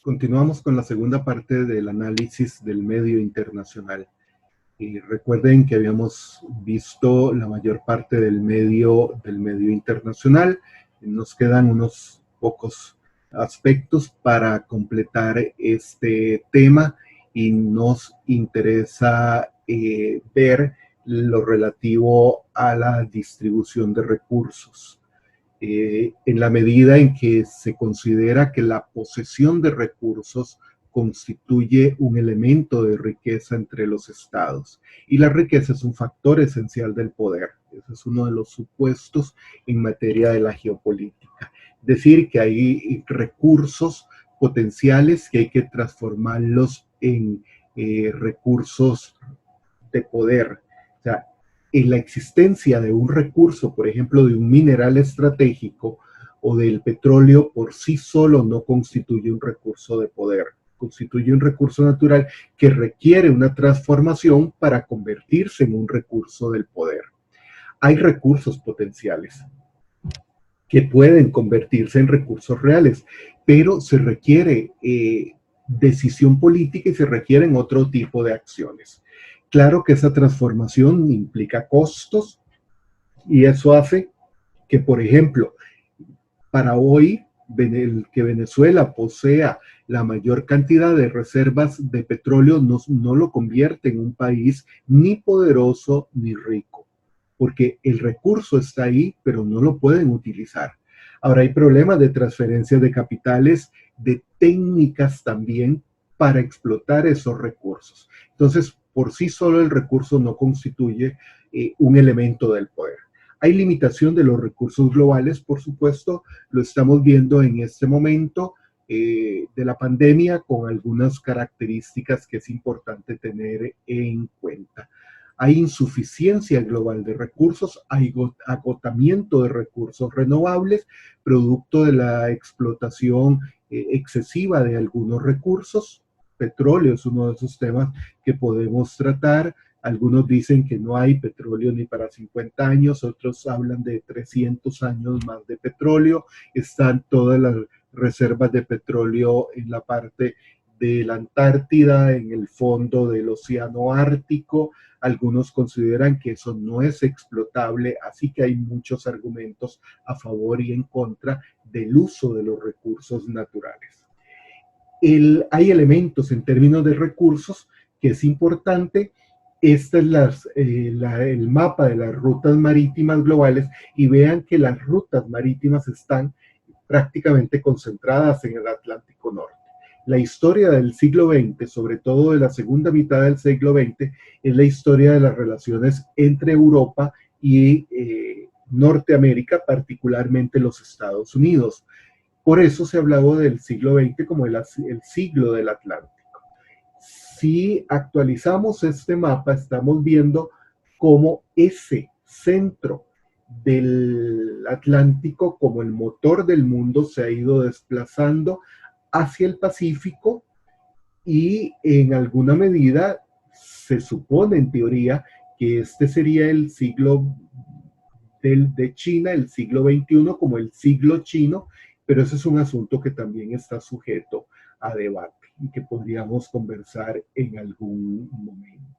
Continuamos con la segunda parte del análisis del medio internacional. Y recuerden que habíamos visto la mayor parte del medio internacional. Nos quedan unos pocos aspectos para completar este tema y nos interesa ver lo relativo a la distribución de recursos. En la medida en que se considera que la posesión de recursos constituye un elemento de riqueza entre los estados. Y la riqueza es un factor esencial del poder. Ese es uno de los supuestos en materia de la geopolítica. Decir que hay recursos potenciales que hay que transformarlos en recursos de poder. O sea, en la existencia de un recurso, por ejemplo, de un mineral estratégico o del petróleo por sí solo no constituye un recurso de poder, constituye un recurso natural que requiere una transformación para convertirse en un recurso del poder. Hay recursos potenciales que pueden convertirse en recursos reales, pero se requiere decisión política y se requieren otro tipo de acciones. Claro que esa transformación implica costos y eso hace que, por ejemplo, para hoy, que Venezuela posea la mayor cantidad de reservas de petróleo no lo convierte en un país ni poderoso ni rico, porque el recurso está ahí, pero no lo pueden utilizar. Ahora hay problemas de transferencia de capitales, de técnicas también para explotar esos recursos. Entonces, por sí solo el recurso no constituye un elemento del poder. Hay limitación de los recursos globales, por supuesto, lo estamos viendo en este momento de la pandemia con algunas características que es importante tener en cuenta. Hay insuficiencia global de recursos, hay agotamiento de recursos renovables, producto de la explotación excesiva de algunos recursos. Petróleo es uno de esos temas que podemos tratar. Algunos dicen que no hay petróleo ni para 50 años, otros hablan de 300 años más de petróleo. Están todas las reservas de petróleo en la parte de la Antártida, en el fondo del Océano Ártico. Algunos consideran que eso no es explotable, así que hay muchos argumentos a favor y en contra del uso de los recursos naturales. Hay elementos en términos de recursos que es importante. Este es el mapa de las rutas marítimas globales y vean que las rutas marítimas están prácticamente concentradas en el Atlántico Norte. La historia del siglo XX, sobre todo de la segunda mitad del siglo XX, es la historia de las relaciones entre Europa y Norteamérica, particularmente los Estados Unidos. Por eso se hablaba del siglo XX como el siglo del Atlántico. Si actualizamos este mapa, estamos viendo cómo ese centro del Atlántico, como el motor del mundo, se ha ido desplazando hacia el Pacífico y en alguna medida se supone en teoría que este sería el siglo de China, el siglo XXI como el siglo chino, pero ese es un asunto que también está sujeto a debate y que podríamos conversar en algún momento.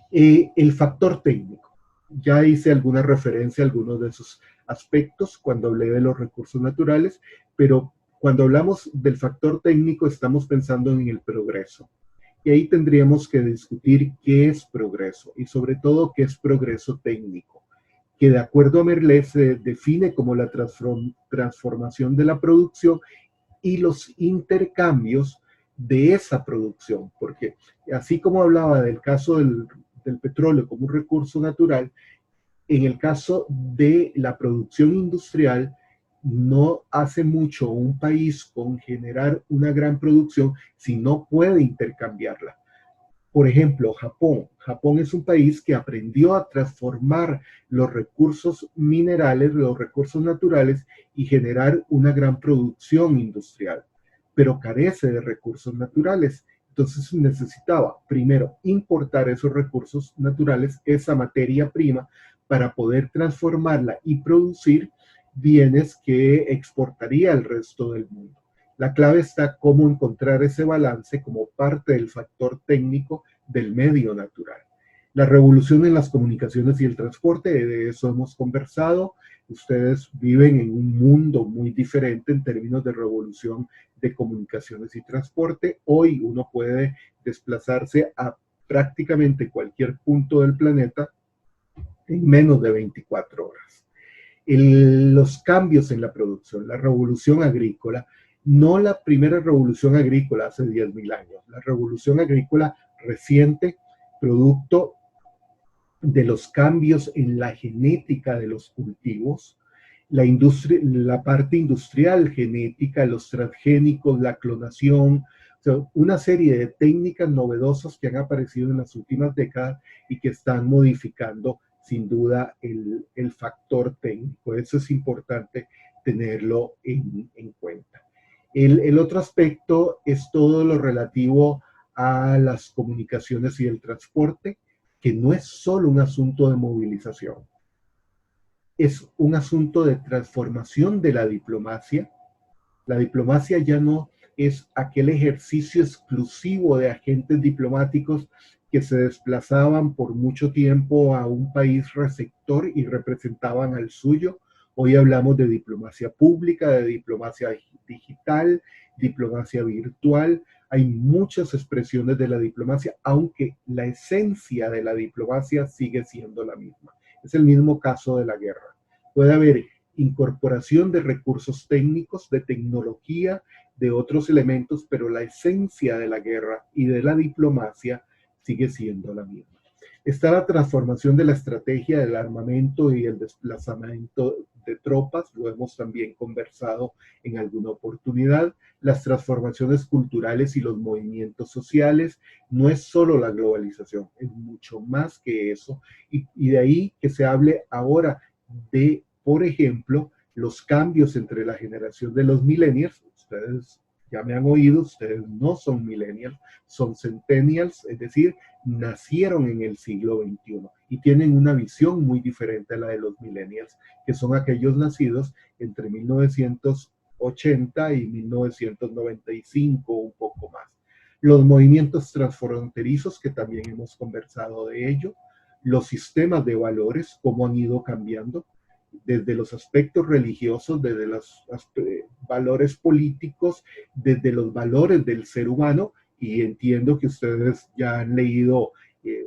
El factor técnico. Ya hice alguna referencia a algunos de esos aspectos cuando hablé de los recursos naturales, pero cuando hablamos del factor técnico estamos pensando en el progreso. Y ahí tendríamos que discutir qué es progreso y sobre todo qué es progreso técnico, que de acuerdo a Merlet se define como la transformación de la producción y los intercambios de esa producción, porque así como hablaba del caso del petróleo como un recurso natural, en el caso de la producción industrial, no hace mucho un país con generar una gran producción si no puede intercambiarla. Por ejemplo, Japón. Japón es un país que aprendió a transformar los recursos minerales, los recursos naturales y generar una gran producción industrial, pero carece de recursos naturales. Entonces necesitaba primero importar esos recursos naturales, esa materia prima, para poder transformarla y producir bienes que exportaría al resto del mundo. La clave está cómo encontrar ese balance como parte del factor técnico del medio natural. La revolución en las comunicaciones y el transporte, de eso hemos conversado. Ustedes viven en un mundo muy diferente en términos de revolución de comunicaciones y transporte. Hoy uno puede desplazarse a prácticamente cualquier punto del planeta en menos de 24 horas. Los cambios en la producción, la revolución agrícola, no la primera revolución agrícola hace 10.000 años, la revolución agrícola reciente, producto de los cambios en la genética de los cultivos, la parte industrial genética, los transgénicos, la clonación, o sea, una serie de técnicas novedosas que han aparecido en las últimas décadas y que están modificando sin duda el factor técnico. Eso es importante tenerlo en cuenta. El otro aspecto es todo lo relativo a las comunicaciones y el transporte, que no es solo un asunto de movilización, es un asunto de transformación de la diplomacia. La diplomacia ya no es aquel ejercicio exclusivo de agentes diplomáticos que se desplazaban por mucho tiempo a un país receptor y representaban al suyo. Hoy hablamos de diplomacia pública, de diplomacia digital, diplomacia virtual. Hay muchas expresiones de la diplomacia, aunque la esencia de la diplomacia sigue siendo la misma. Es el mismo caso de la guerra. Puede haber incorporación de recursos técnicos, de tecnología, de otros elementos, pero la esencia de la guerra y de la diplomacia sigue siendo la misma. Está la transformación de la estrategia del armamento y el desplazamiento de tropas, lo hemos también conversado en alguna oportunidad. Las transformaciones culturales y los movimientos sociales, no es solo la globalización, es mucho más que eso. Y de ahí que se hable ahora de, por ejemplo, los cambios entre la generación de los millennials. Ustedes ya me han oído, ustedes no son millennials, son centennials, es decir, nacieron en el siglo XXI y tienen una visión muy diferente a la de los millennials, que son aquellos nacidos entre 1980 y 1995, un poco más. Los movimientos transfronterizos, que también hemos conversado de ello, los sistemas de valores, cómo han ido cambiando, desde los aspectos religiosos, desde los valores políticos, desde los valores del ser humano, y entiendo que ustedes ya han leído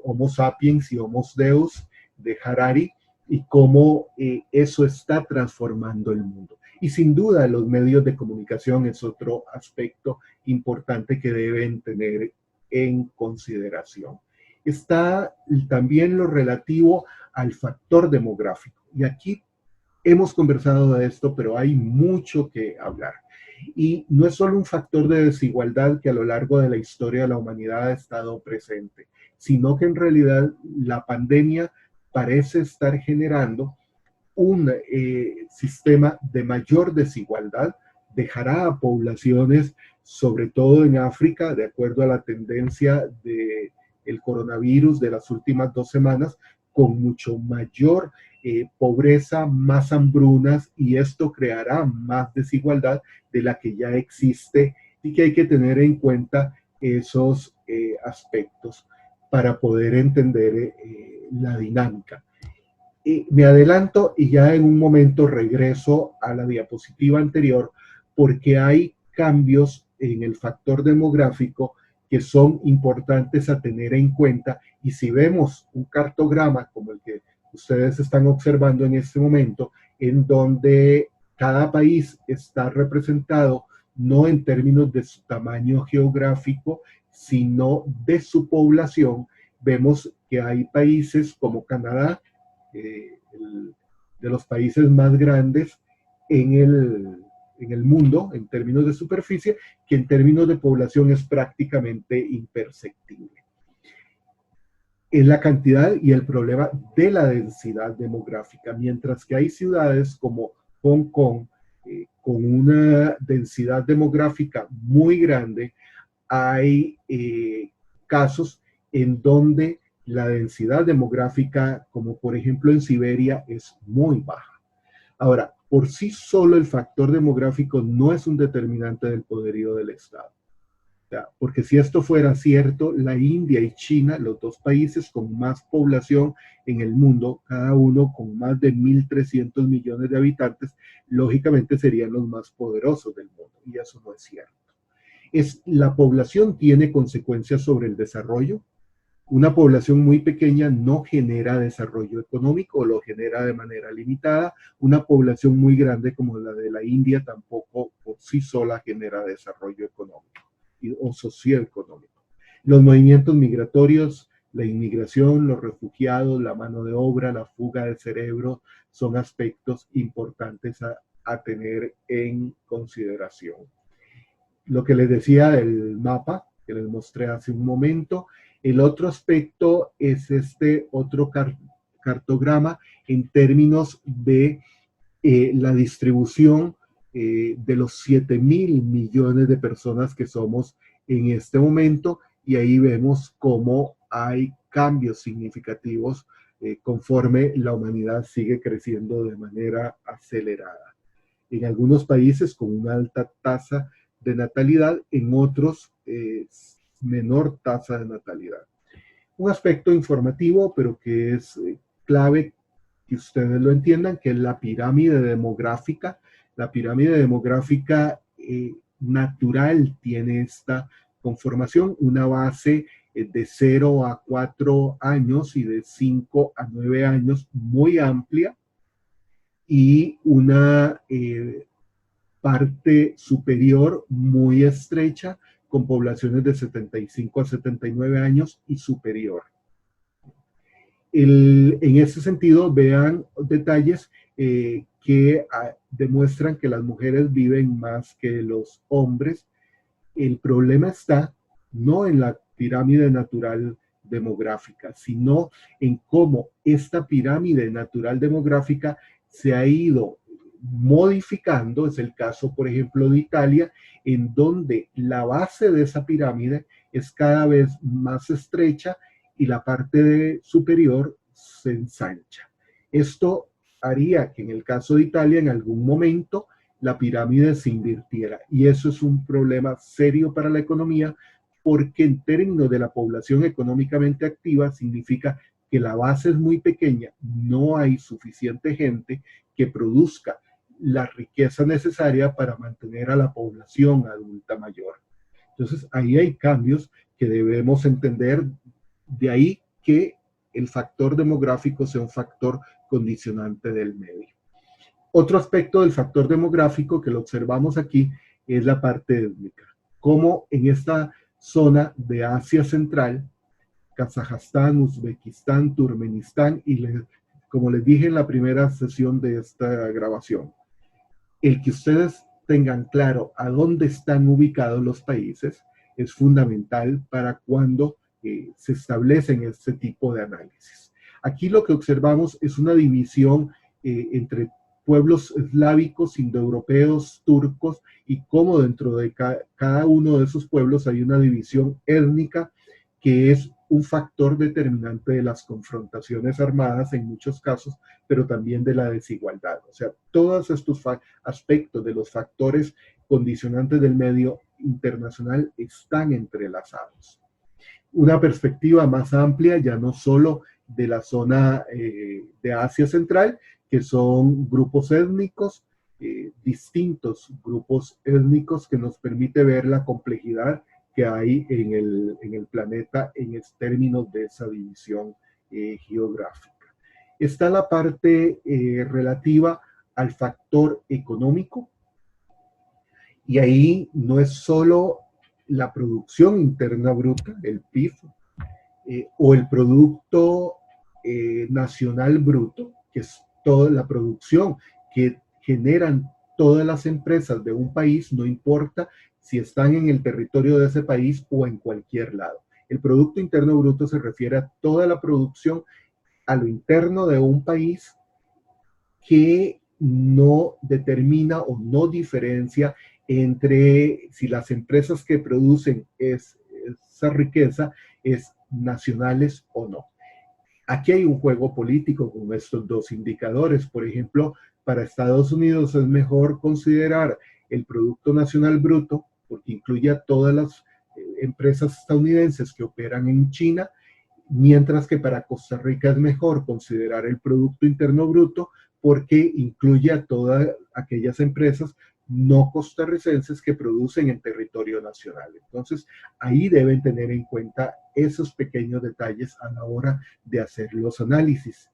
Homo sapiens y Homo Deus de Harari, y cómo eso está transformando el mundo. Y sin duda los medios de comunicación es otro aspecto importante que deben tener en consideración. Está también lo relativo al factor demográfico. Y aquí hemos conversado de esto, pero hay mucho que hablar. Y no es solo un factor de desigualdad que a lo largo de la historia de la humanidad ha estado presente, sino que en realidad la pandemia parece estar generando un sistema de mayor desigualdad, dejará a poblaciones, sobre todo en África, de acuerdo a la tendencia del coronavirus de las últimas 2 semanas, con mucho mayor pobreza, más hambrunas, y esto creará más desigualdad de la que ya existe, y que hay que tener en cuenta esos aspectos para poder entender la dinámica. Me adelanto y ya en un momento regreso a la diapositiva anterior, porque hay cambios en el factor demográfico que son importantes a tener en cuenta. Y si vemos un cartograma como el que ustedes están observando en este momento, en donde cada país está representado no en términos de su tamaño geográfico, sino de su población, vemos que hay países como Canadá, de los países más grandes en el mundo, en términos de superficie, que en términos de población es prácticamente imperceptible. Es la cantidad y el problema de la densidad demográfica, mientras que hay ciudades como Hong Kong, con una densidad demográfica muy grande, hay casos en donde la densidad demográfica, como por ejemplo en Siberia, es muy baja. Ahora, por sí solo el factor demográfico no es un determinante del poderío del Estado. Porque si esto fuera cierto, la India y China, los dos países con más población en el mundo, cada uno con más de 1.300 millones de habitantes, lógicamente serían los más poderosos del mundo. Y eso no es cierto. La población tiene consecuencias sobre el desarrollo. Una población muy pequeña no genera desarrollo económico o lo genera de manera limitada. Una población muy grande como la de la India tampoco por sí sola genera desarrollo económico o socioeconómico. Los movimientos migratorios, la inmigración, los refugiados, la mano de obra, la fuga de cerebro son aspectos importantes a tener en consideración. Lo que les decía del mapa que les mostré hace un momento. El otro aspecto es este otro cartograma en términos de la distribución de los 7.000 millones de personas que somos en este momento, y ahí vemos cómo hay cambios significativos conforme la humanidad sigue creciendo de manera acelerada. En algunos países con una alta tasa de natalidad, en otros menor tasa de natalidad. Un aspecto informativo, pero que es clave que ustedes lo entiendan, que es la pirámide demográfica. La pirámide demográfica natural tiene esta conformación, una base de 0 a 4 años y de 5 a 9 años muy amplia, y una parte superior muy estrecha con poblaciones de 75 a 79 años y superior. En ese sentido, vean detalles que demuestran que las mujeres viven más que los hombres. El problema está no en la pirámide natural demográfica, sino en cómo esta pirámide natural demográfica se ha ido modificando. Es el caso, por ejemplo, de Italia, en donde la base de esa pirámide es cada vez más estrecha y la parte superior se ensancha. Esto haría que en el caso de Italia en algún momento la pirámide se invirtiera, y eso es un problema serio para la economía, porque en términos de la población económicamente activa significa que la base es muy pequeña, no hay suficiente gente que produzca la riqueza necesaria para mantener a la población adulta mayor. Entonces, ahí hay cambios que debemos entender, de ahí que el factor demográfico sea un factor condicionante del medio. Otro aspecto del factor demográfico que lo observamos aquí es la parte étnica. Como en esta zona de Asia Central, Kazajstán, Uzbekistán, Turkmenistán y, como les dije en la primera sesión de esta grabación, el que ustedes tengan claro a dónde están ubicados los países es fundamental para cuando se establecen este tipo de análisis. Aquí lo que observamos es una división entre pueblos eslávicos, indoeuropeos, turcos, y cómo dentro de cada uno de esos pueblos hay una división étnica que es un factor determinante de las confrontaciones armadas en muchos casos, pero también de la desigualdad. O sea, todos estos aspectos de los factores condicionantes del medio internacional están entrelazados. Una perspectiva más amplia, ya no solo de la zona de Asia Central, que son grupos étnicos, distintos grupos étnicos, que nos permite ver la complejidad que hay en el planeta en términos de esa división geográfica. Está la parte relativa al factor económico, y ahí no es solo la producción interna bruta, el PIB, o el Producto Nacional Bruto, que es toda la producción que generan todas las empresas de un país, no importa si están en el territorio de ese país o en cualquier lado. El Producto Interno Bruto se refiere a toda la producción a lo interno de un país, que no determina o no diferencia entre si las empresas que producen esa riqueza es nacionales o no. Aquí hay un juego político con estos dos indicadores. Por ejemplo, para Estados Unidos es mejor considerar el Producto Nacional Bruto, porque incluye a todas las empresas estadounidenses que operan en China, mientras que para Costa Rica es mejor considerar el Producto Interno Bruto porque incluye a todas aquellas empresas no costarricenses que producen en territorio nacional. Entonces, ahí deben tener en cuenta esos pequeños detalles a la hora de hacer los análisis.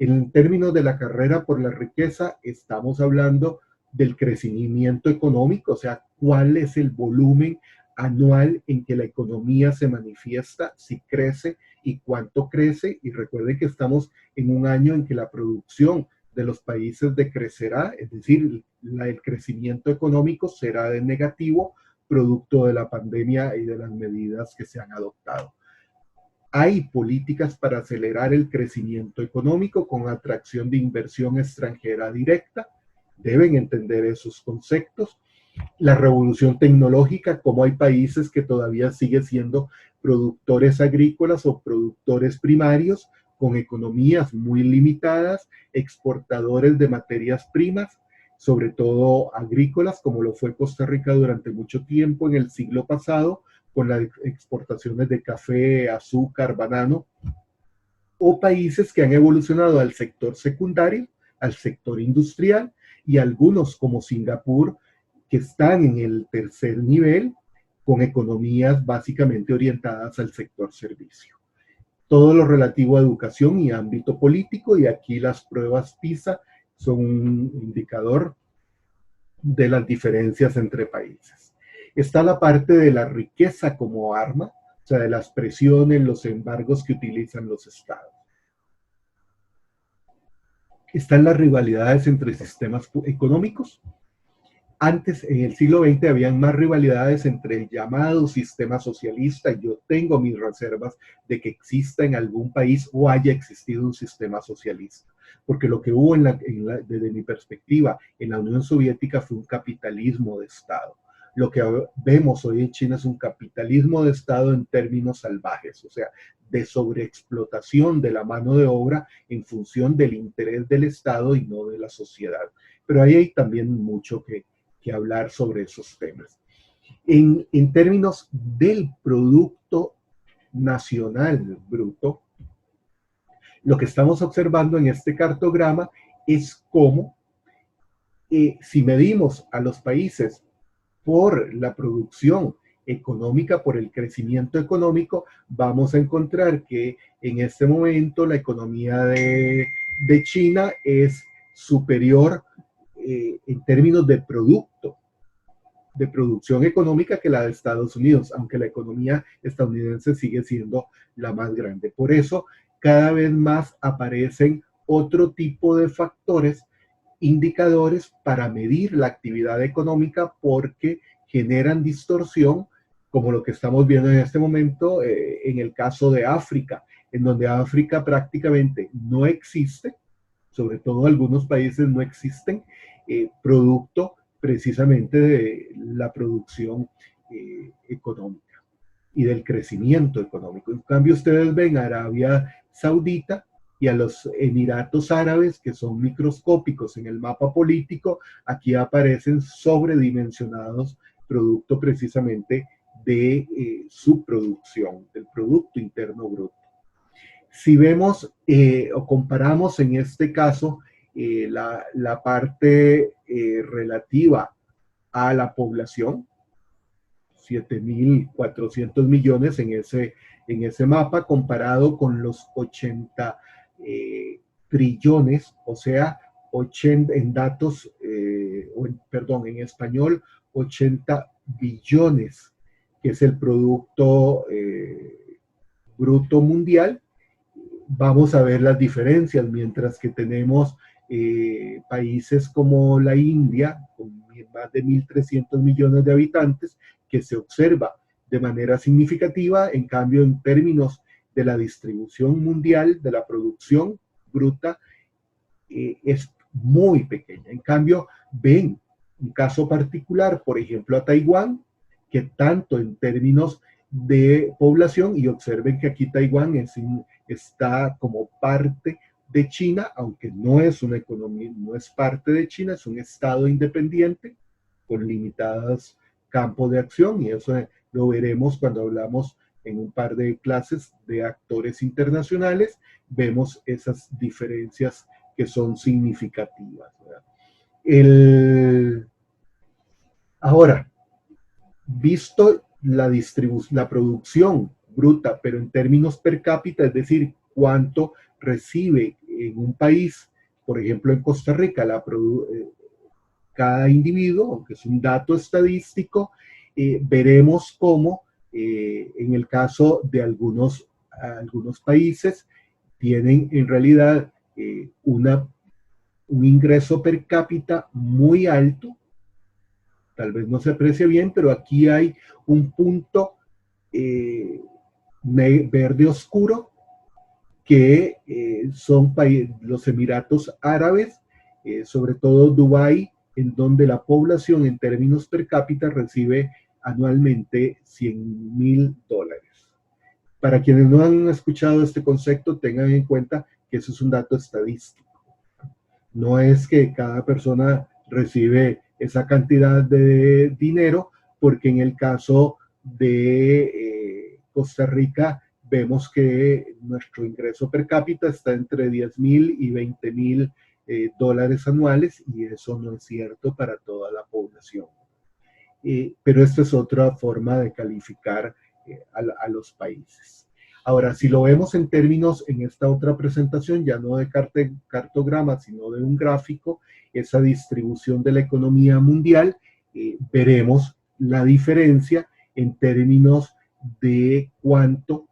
En términos de la carrera por la riqueza, estamos hablando del crecimiento económico, o sea, cuál es el volumen anual en que la economía se manifiesta, si crece y cuánto crece. Y recuerden que estamos en un año en que la producción de los países decrecerá, es decir, el crecimiento económico será de negativo, producto de la pandemia y de las medidas que se han adoptado. Hay políticas para acelerar el crecimiento económico con atracción de inversión extranjera directa. Deben entender esos conceptos. La revolución tecnológica, como hay países que todavía siguen siendo productores agrícolas o productores primarios con economías muy limitadas, exportadores de materias primas, sobre todo agrícolas, como lo fue Costa Rica durante mucho tiempo en el siglo pasado, con las exportaciones de café, azúcar, banano, o países que han evolucionado al sector secundario, al sector industrial, y algunos como Singapur, que están en el tercer nivel, con economías básicamente orientadas al sector servicio. Todo lo relativo a educación y ámbito político, y aquí las pruebas PISA son un indicador de las diferencias entre países. Está la parte de la riqueza como arma, o sea, de las presiones, los embargos que utilizan los estados. Están las rivalidades entre sistemas económicos. Antes, en el siglo XX, habían más rivalidades entre el llamado sistema socialista, y yo tengo mis reservas de que exista en algún país o haya existido un sistema socialista. Porque lo que hubo desde mi perspectiva en la Unión Soviética fue un capitalismo de Estado. Lo que vemos hoy en China es un capitalismo de Estado en términos salvajes, o sea, de sobreexplotación de la mano de obra en función del interés del Estado y no de la sociedad. Pero ahí hay también mucho que hablar sobre esos temas. En términos del Producto Nacional Bruto, lo que estamos observando en este cartograma es cómo, si medimos a los países por la producción económica, por el crecimiento económico, vamos a encontrar que en este momento la economía de China es superior en términos de producto, de producción económica, que la de Estados Unidos, aunque la economía estadounidense sigue siendo la más grande. Por eso, cada vez más aparecen otro tipo de factores, indicadores para medir la actividad económica, porque generan distorsión, como lo que estamos viendo en este momento en el caso de África, en donde África prácticamente no existe, sobre todo algunos países no existen, producto precisamente de la producción económica y del crecimiento económico. En cambio, ustedes ven a Arabia Saudita y a los Emiratos Árabes, que son microscópicos en el mapa político, aquí aparecen sobredimensionados, producto precisamente de su producción, del Producto Interno Bruto. Si vemos o comparamos en este caso la parte relativa a la población, 7.400 millones en ese mapa, comparado con los 80 trillones, o sea, 80 en datos, en español, 80 billones, que es el Producto Bruto Mundial. Vamos a ver las diferencias, mientras que tenemos países como la India, con más de 1.300 millones de habitantes, que se observa de manera significativa. En cambio, en términos de la distribución mundial, de la producción bruta, es muy pequeña. En cambio, ven un caso particular, por ejemplo, a Taiwán, que tanto en términos de población, y observen que aquí Taiwán está como parte de China, aunque no es una economía, no es parte de China, es un estado independiente con limitados campos de acción, y eso lo veremos cuando hablamos en un par de clases de actores internacionales, vemos esas diferencias que son significativas, ¿verdad? Ahora, visto la producción bruta, pero en términos per cápita, es decir, cuánto recibe en un país, por ejemplo en Costa Rica, cada individuo, aunque es un dato estadístico, veremos cómo en el caso de algunos países tienen en realidad un ingreso per cápita muy alto. Tal vez no se aprecia bien, pero aquí hay un punto eh, verde oscuro que son los Emiratos Árabes, sobre todo Dubái, en donde la población en términos per cápita recibe anualmente $100,000. Para quienes no han escuchado este concepto, tengan en cuenta que eso es un dato estadístico. No es que cada persona recibe esa cantidad de dinero, porque en el caso de Costa Rica vemos que nuestro ingreso per cápita está entre 10,000 y 20,000 dólares anuales, y eso no es cierto para toda la población. Pero esta es otra forma de calificar a los países. Ahora, si lo vemos en términos, en esta otra presentación, ya no de cartograma, sino de un gráfico, esa distribución de la economía mundial, veremos la diferencia en términos de cuánto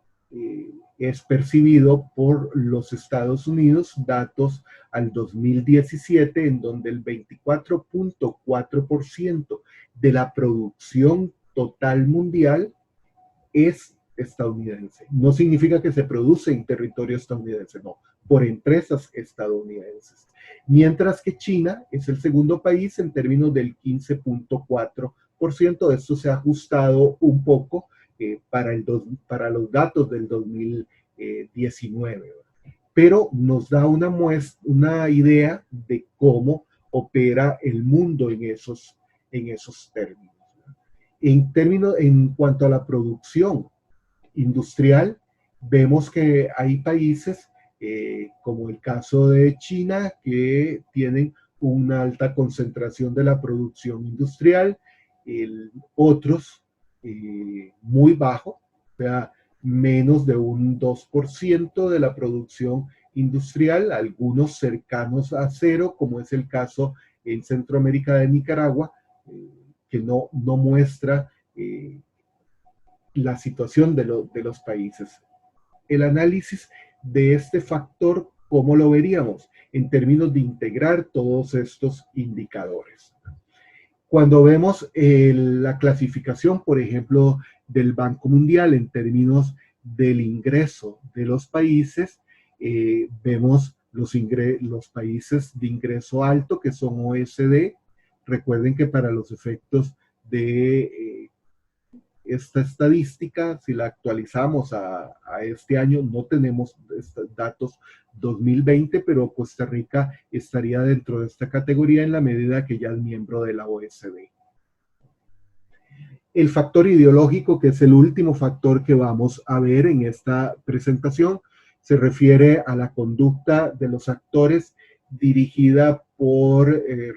es percibido por los Estados Unidos, datos al 2017, en donde el 24.4% de la producción total mundial es estadounidense. No significa que se produce en territorio estadounidense, no, por empresas estadounidenses. Mientras que China es el segundo país en términos del 15.4%. Esto se ha ajustado un poco para los datos del 2019, pero nos da una idea de cómo opera el mundo en esos términos. En cuanto a la producción industrial, vemos que hay países como el caso de China, que tienen una alta concentración de la producción industrial, otros muy bajo, o sea, menos de un 2% de la producción industrial, algunos cercanos a cero, como es el caso en Centroamérica de Nicaragua, que no muestra la situación de los países. El análisis de este factor, ¿cómo lo veríamos? En términos de integrar todos estos indicadores. Cuando vemos la clasificación, por ejemplo, del Banco Mundial en términos del ingreso de los países, vemos los países de ingreso alto, que son OECD. Recuerden que para los efectos de esta estadística, si la actualizamos a este año, no tenemos datos 2020, pero Costa Rica estaría dentro de esta categoría en la medida que ya es miembro de la OECD. El factor ideológico, que es el último factor que vamos a ver en esta presentación, se refiere a la conducta de los actores dirigida por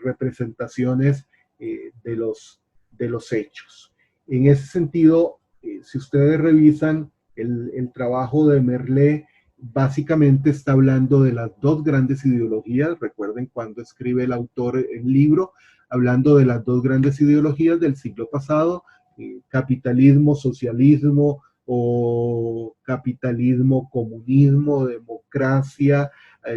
representaciones de los hechos. En ese sentido, si ustedes revisan el trabajo de Merle, básicamente está hablando de las dos grandes ideologías. Recuerden cuando escribe el autor el libro, hablando de las dos grandes ideologías del siglo pasado, capitalismo, socialismo, o capitalismo, comunismo, democracia,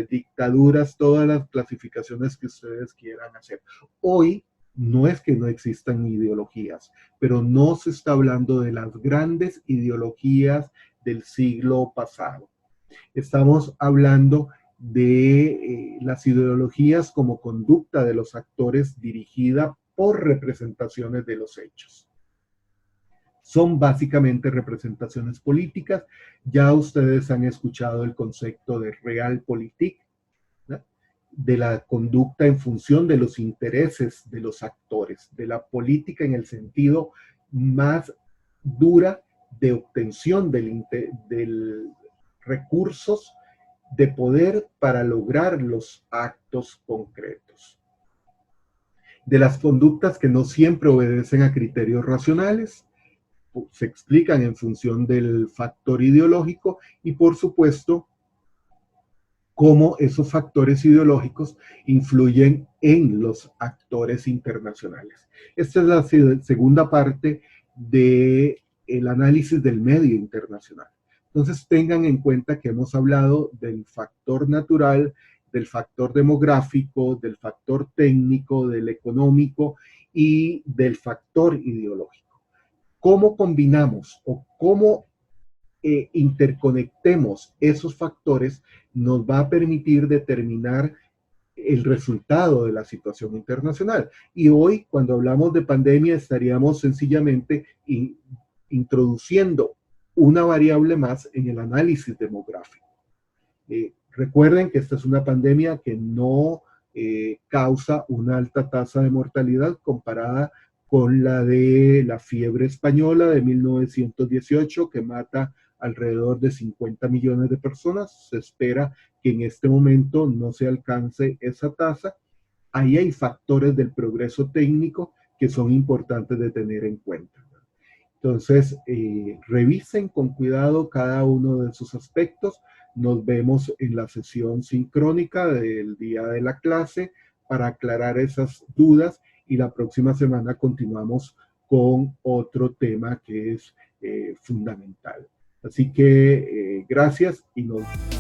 dictaduras, todas las clasificaciones que ustedes quieran hacer. Hoy no es que no existan ideologías, pero no se está hablando de las grandes ideologías del siglo pasado. Estamos hablando de las ideologías como conducta de los actores dirigida por representaciones de los hechos. Son básicamente representaciones políticas. Ya ustedes han escuchado el concepto de realpolitik, de la conducta en función de los intereses de los actores, de la política en el sentido más dura de obtención del recursos de poder para lograr los actos concretos. De las conductas que no siempre obedecen a criterios racionales, se explican en función del factor ideológico y, por supuesto, cómo esos factores ideológicos influyen en los actores internacionales. Esta es la segunda parte del análisis del medio internacional. Entonces tengan en cuenta que hemos hablado del factor natural, del factor demográfico, del factor técnico, del económico y del factor ideológico. ¿Cómo combinamos o cómo interconectemos esos factores nos va a permitir determinar el resultado de la situación internacional? Y hoy, cuando hablamos de pandemia, estaríamos sencillamente introduciendo una variable más en el análisis demográfico. Recuerden que esta es una pandemia que no causa una alta tasa de mortalidad comparada con la de la fiebre española de 1918, que mata alrededor de 50 millones de personas. Se espera que en este momento no se alcance esa tasa. Ahí hay factores del progreso técnico que son importantes de tener en cuenta. Entonces, revisen con cuidado cada uno de esos aspectos. Nos vemos en la sesión sincrónica del día de la clase para aclarar esas dudas y la próxima semana continuamos con otro tema que es fundamental. Así que gracias y nos vemos.